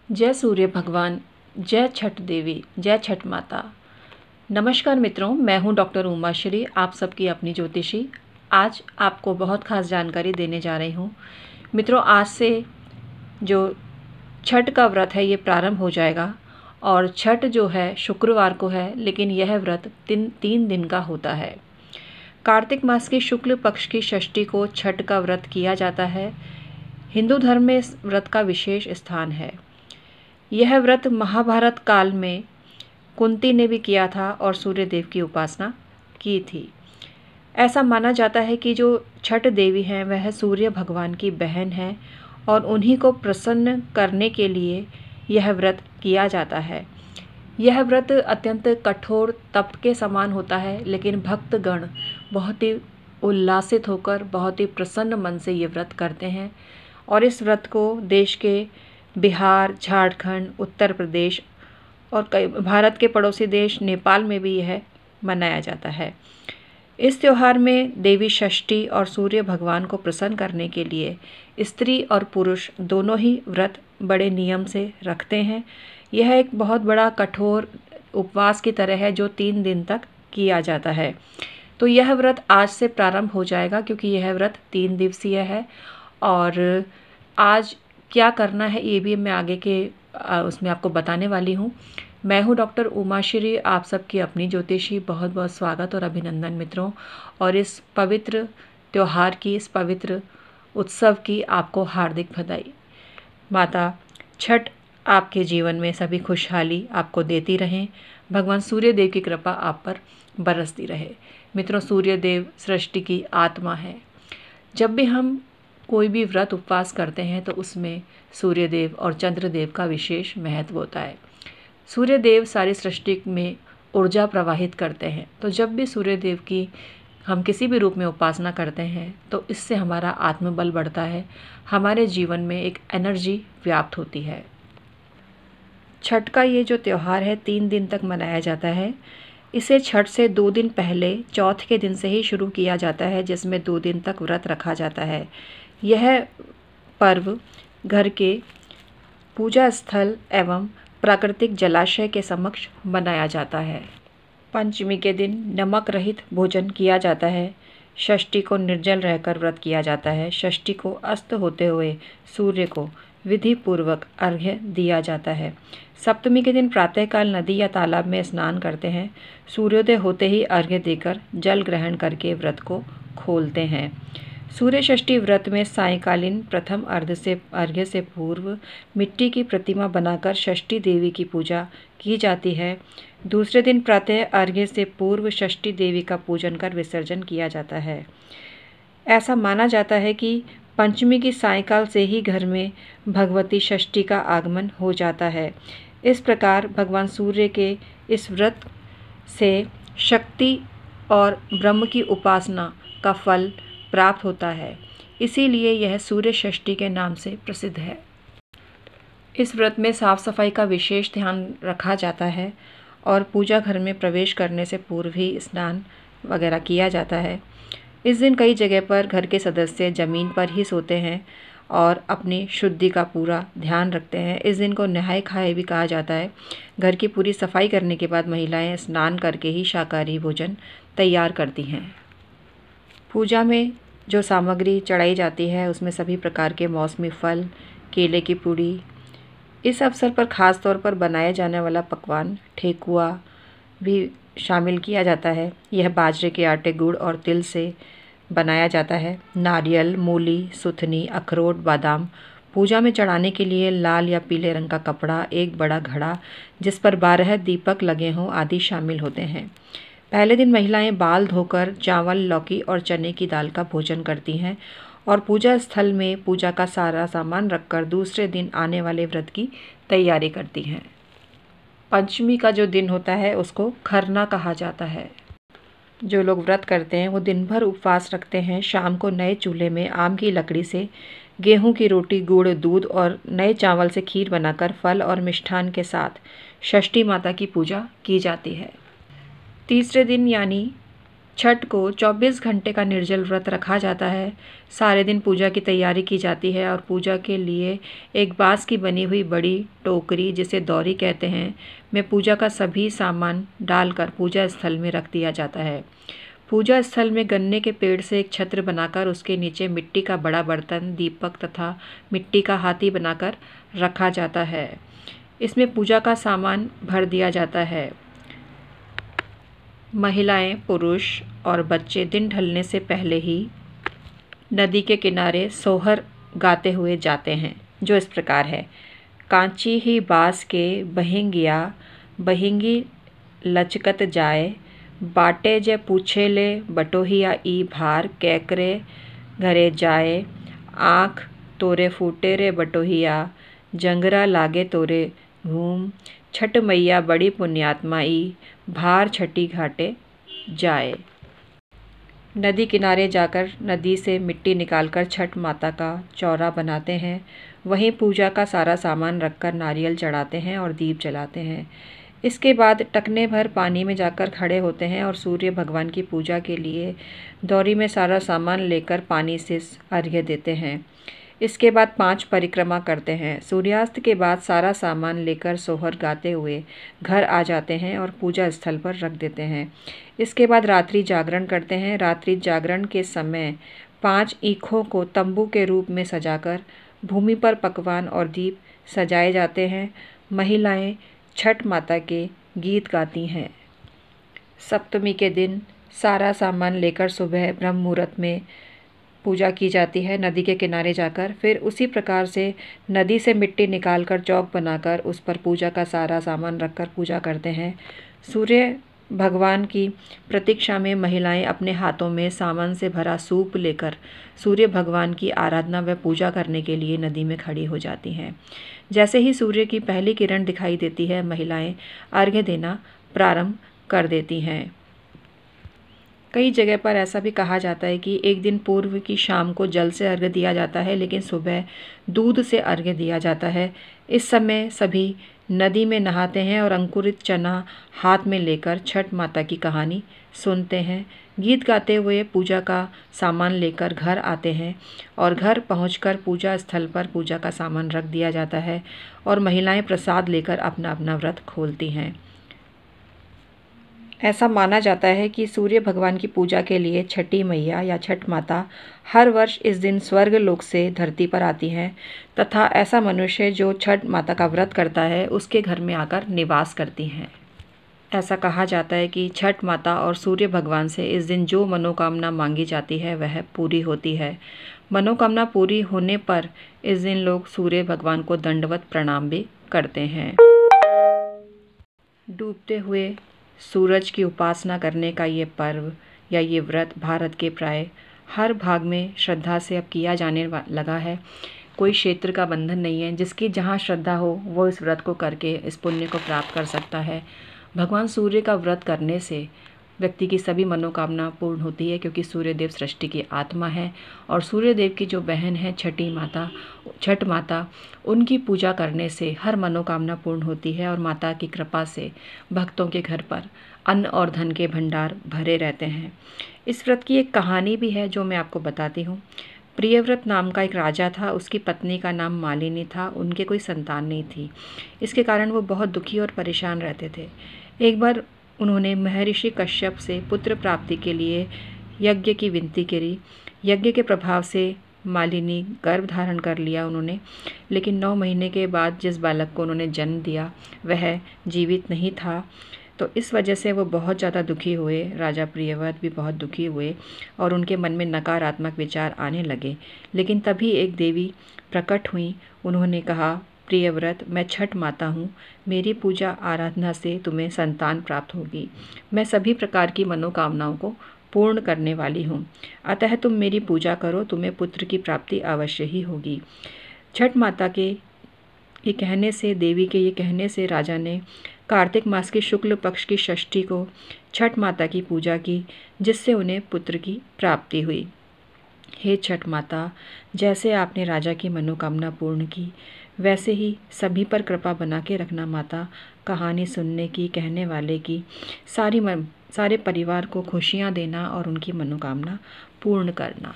जय सूर्य भगवान, जय छठ देवी, जय छठ माता। नमस्कार मित्रों, मैं हूं डॉक्टर उमाश्री, आप सबकी अपनी ज्योतिषी। आज आपको बहुत खास जानकारी देने जा रही हूं। मित्रों, आज से जो छठ का व्रत है ये प्रारंभ हो जाएगा और छठ जो है शुक्रवार को है, लेकिन यह व्रत तीन दिन का होता है। कार्तिक मास की शुक्ल पक्ष की षष्ठी को छठ का व्रत किया जाता है। हिंदू धर्म में इस व्रत का विशेष स्थान है। यह व्रत महाभारत काल में कुंती ने भी किया था और सूर्य देव की उपासना की थी। ऐसा माना जाता है कि जो छठ देवी हैं वह सूर्य भगवान की बहन है और उन्हीं को प्रसन्न करने के लिए यह व्रत किया जाता है। यह व्रत अत्यंत कठोर तप के समान होता है, लेकिन भक्तगण बहुत ही उल्लासित होकर बहुत ही प्रसन्न मन से ये व्रत करते हैं और इस व्रत को देश के बिहार, झारखंड, उत्तर प्रदेश और कई भारत के पड़ोसी देश नेपाल में भी यह मनाया जाता है। इस त्यौहार में देवी षष्ठी और सूर्य भगवान को प्रसन्न करने के लिए स्त्री और पुरुष दोनों ही व्रत बड़े नियम से रखते हैं। यह एक बहुत बड़ा कठोर उपवास की तरह है जो 3 दिन तक किया जाता है। तो यह व्रत आज से प्रारंभ हो जाएगा क्योंकि यह व्रत 3 दिवसीय है और आज क्या करना है ये भी मैं आगे के उसमें आपको बताने वाली हूँ। मैं हूँ डॉक्टर उमाश्री, आप सबकी अपनी ज्योतिषी। बहुत बहुत स्वागत और अभिनंदन मित्रों, और इस पवित्र त्यौहार की, इस पवित्र उत्सव की आपको हार्दिक बधाई। माता छठ आपके जीवन में सभी खुशहाली आपको देती रहें। भगवान सूर्य देव की कृपा आप पर बरसती रहे। मित्रों, सूर्य देव सृष्टि की आत्मा है। जब भी हम कोई भी व्रत उपवास करते हैं तो उसमें सूर्यदेव और चंद्रदेव का विशेष महत्व होता है। सूर्यदेव सारी सृष्टि में ऊर्जा प्रवाहित करते हैं, तो जब भी सूर्यदेव की हम किसी भी रूप में उपासना करते हैं तो इससे हमारा आत्मबल बढ़ता है, हमारे जीवन में एक एनर्जी व्याप्त होती है। छठ का ये जो त्यौहार है 3 दिन तक मनाया जाता है। इसे छठ से 2 दिन पहले चौथ के दिन से ही शुरू किया जाता है, जिसमें 2 दिन तक व्रत रखा जाता है। यह पर्व घर के पूजा स्थल एवं प्राकृतिक जलाशय के समक्ष मनाया जाता है। पंचमी के दिन नमक रहित भोजन किया जाता है। षष्ठी को निर्जल रहकर व्रत किया जाता है। षष्ठी को अस्त होते हुए सूर्य को विधि पूर्वक अर्घ्य दिया जाता है। सप्तमी के दिन प्रातःकाल नदी या तालाब में स्नान करते हैं। सूर्योदय होते ही अर्घ्य देकर जल ग्रहण करके व्रत को खोलते हैं। सूर्य षष्ठी व्रत में सायंकालीन प्रथम अर्घ्य से पूर्व मिट्टी की प्रतिमा बनाकर षष्ठी देवी की पूजा की जाती है। दूसरे दिन प्रातः अर्घ्य से पूर्व षष्ठी देवी का पूजन कर विसर्जन किया जाता है। ऐसा माना जाता है कि पंचमी की सायंकाल से ही घर में भगवती षष्ठी का आगमन हो जाता है। इस प्रकार भगवान सूर्य के इस व्रत से शक्ति और ब्रह्म की उपासना का फल प्राप्त होता है, इसीलिए यह सूर्य षष्ठी के नाम से प्रसिद्ध है। इस व्रत में साफ सफाई का विशेष ध्यान रखा जाता है और पूजा घर में प्रवेश करने से पूर्व ही स्नान वगैरह किया जाता है। इस दिन कई जगह पर घर के सदस्य जमीन पर ही सोते हैं और अपनी शुद्धि का पूरा ध्यान रखते हैं। इस दिन को नहाए खाए भी कहा जाता है। घर की पूरी सफाई करने के बाद महिलाएं स्नान करके ही शाकाहारी भोजन तैयार करती हैं। पूजा में जो सामग्री चढ़ाई जाती है उसमें सभी प्रकार के मौसमी फल, केले की पूड़ी, इस अवसर पर ख़ास तौर पर बनाया जाने वाला पकवान ठेकुआ भी शामिल किया जाता है। यह बाजरे के आटे, गुड़ और तिल से बनाया जाता है। नारियल, मूली, सुथनी, अखरोट, बादाम पूजा में चढ़ाने के लिए लाल या पीले रंग का कपड़ा, एक बड़ा घड़ा जिस पर 12 दीपक लगे हों आदि शामिल होते हैं। पहले दिन महिलाएं बाल धोकर चावल, लौकी और चने की दाल का भोजन करती हैं और पूजा स्थल में पूजा का सारा सामान रखकर दूसरे दिन आने वाले व्रत की तैयारी करती हैं। पंचमी का जो दिन होता है उसको खरना कहा जाता है। जो लोग व्रत करते हैं वो दिन भर उपवास रखते हैं। शाम को नए चूल्हे में आम की लकड़ी से गेहूं की रोटी, गुड़, दूध और नए चावल से खीर बनाकर फल और मिष्ठान के साथ षष्ठी माता की पूजा की जाती है। तीसरे दिन यानी छठ को 24 घंटे का निर्जल व्रत रखा जाता है। सारे दिन पूजा की तैयारी की जाती है और पूजा के लिए एक बांस की बनी हुई बड़ी टोकरी, जिसे दौरी कहते हैं, में पूजा का सभी सामान डालकर पूजा स्थल में रख दिया जाता है। पूजा स्थल में गन्ने के पेड़ से एक छत्र बनाकर उसके नीचे मिट्टी का बड़ा बर्तन, दीपक तथा मिट्टी का हाथी बनाकर रखा जाता है। इसमें पूजा का सामान भर दिया जाता है। महिलाएं, पुरुष और बच्चे दिन ढलने से पहले ही नदी के किनारे सोहर गाते हुए जाते हैं, जो इस प्रकार है। कांची ही बास के बहिंगिया, बहिंगी लचकत जाए, बाटे जे पूछे ले बटोहिया ई भार, कैकरे घरे जाए, आँख तोरे फूटे रे बटोहिया, जंगरा लागे तोरे घूम, छठ मैया बड़ी पुण्यात्मा ई, भार छठी घाटे जाए। नदी किनारे जाकर नदी से मिट्टी निकालकर छठ माता का चौरा बनाते हैं। वहीं पूजा का सारा सामान रखकर नारियल चढ़ाते हैं और दीप जलाते हैं। इसके बाद टकने भर पानी में जाकर खड़े होते हैं और सूर्य भगवान की पूजा के लिए दौरी में सारा सामान लेकर पानी से अर्घ्य देते हैं। इसके बाद 5 परिक्रमा करते हैं। सूर्यास्त के बाद सारा सामान लेकर सोहर गाते हुए घर आ जाते हैं और पूजा स्थल पर रख देते हैं। इसके बाद रात्रि जागरण करते हैं। रात्रि जागरण के समय 5 ईखों को तंबू के रूप में सजाकर भूमि पर पकवान और दीप सजाए जाते हैं। महिलाएं छठ माता के गीत गाती हैं। सप्तमी के दिन सारा सामान लेकर सुबह ब्रह्म मुहूर्त में पूजा की जाती है नदी के किनारे जाकर। फिर उसी प्रकार से नदी से मिट्टी निकालकर चौक बनाकर उस पर पूजा का सारा सामान रखकर पूजा करते हैं। सूर्य भगवान की प्रतीक्षा में महिलाएं अपने हाथों में सामान से भरा सूप लेकर सूर्य भगवान की आराधना व पूजा करने के लिए नदी में खड़ी हो जाती हैं। जैसे ही सूर्य की पहली किरण दिखाई देती है, महिलाएं अर्घ्य देना प्रारंभ कर देती हैं। कई जगह पर ऐसा भी कहा जाता है कि एक दिन पूर्व की शाम को जल से अर्घ्य दिया जाता है, लेकिन सुबह दूध से अर्घ्य दिया जाता है। इस समय सभी नदी में नहाते हैं और अंकुरित चना हाथ में लेकर छठ माता की कहानी सुनते हैं। गीत गाते हुए पूजा का सामान लेकर घर आते हैं और घर पहुंचकर पूजा स्थल पर पूजा का सामान रख दिया जाता है और महिलाएं प्रसाद लेकर अपना अपना व्रत खोलती हैं। ऐसा माना जाता है कि सूर्य भगवान की पूजा के लिए छठी मैया या छठ माता हर वर्ष इस दिन स्वर्ग लोक से धरती पर आती हैं तथा ऐसा मनुष्य जो छठ माता का व्रत करता है उसके घर में आकर निवास करती हैं। ऐसा कहा जाता है कि छठ माता और सूर्य भगवान से इस दिन जो मनोकामना मांगी जाती है वह पूरी होती है। मनोकामना पूरी होने पर इस दिन लोग सूर्य भगवान को दंडवत प्रणाम भी करते हैं। डूबते हुए सूरज की उपासना करने का ये पर्व या ये व्रत भारत के प्राय हर भाग में श्रद्धा से अब किया जाने लगा है। कोई क्षेत्र का बंधन नहीं है, जिसकी जहाँ श्रद्धा हो वो इस व्रत को करके इस पुण्य को प्राप्त कर सकता है। भगवान सूर्य का व्रत करने से व्यक्ति की सभी मनोकामना पूर्ण होती है, क्योंकि सूर्यदेव सृष्टि की आत्मा है और सूर्यदेव की जो बहन है छठ माता, उनकी पूजा करने से हर मनोकामना पूर्ण होती है और माता की कृपा से भक्तों के घर पर अन्न और धन के भंडार भरे रहते हैं। इस व्रत की एक कहानी भी है जो मैं आपको बताती हूँ। प्रियव्रत नाम का एक राजा था, उसकी पत्नी का नाम मालिनी था। उनके कोई संतान नहीं थी, इसके कारण वो बहुत दुखी और परेशान रहते थे। एक बार उन्होंने महर्षि कश्यप से पुत्र प्राप्ति के लिए यज्ञ की विनती करी। यज्ञ के प्रभाव से मालिनी गर्भ धारण कर लिया उन्होंने, लेकिन 9 महीने के बाद जिस बालक को उन्होंने जन्म दिया वह जीवित नहीं था। तो इस वजह से वो बहुत ज़्यादा दुखी हुए। राजा प्रियव्रत भी बहुत दुखी हुए और उनके मन में नकारात्मक विचार आने लगे। लेकिन तभी एक देवी प्रकट हुई। उन्होंने कहा, प्रियव्रत, मैं छठ माता हूँ, मेरी पूजा आराधना से तुम्हें संतान प्राप्त होगी। मैं सभी प्रकार की मनोकामनाओं को पूर्ण करने वाली हूँ, अतः तुम मेरी पूजा करो, तुम्हें पुत्र की प्राप्ति अवश्य ही होगी। छठ माता के ये कहने से, देवी के ये कहने से राजा ने कार्तिक मास की शुक्ल पक्ष की षष्ठी को छठ माता की पूजा की, जिससे उन्हें पुत्र की प्राप्ति हुई। हे छठ माता, जैसे आपने राजा की मनोकामना पूर्ण की, वैसे ही सभी पर कृपा बना के रखना माता। कहानी सुनने की, कहने वाले की सारी सारे परिवार को खुशियाँ देना और उनकी मनोकामना पूर्ण करना।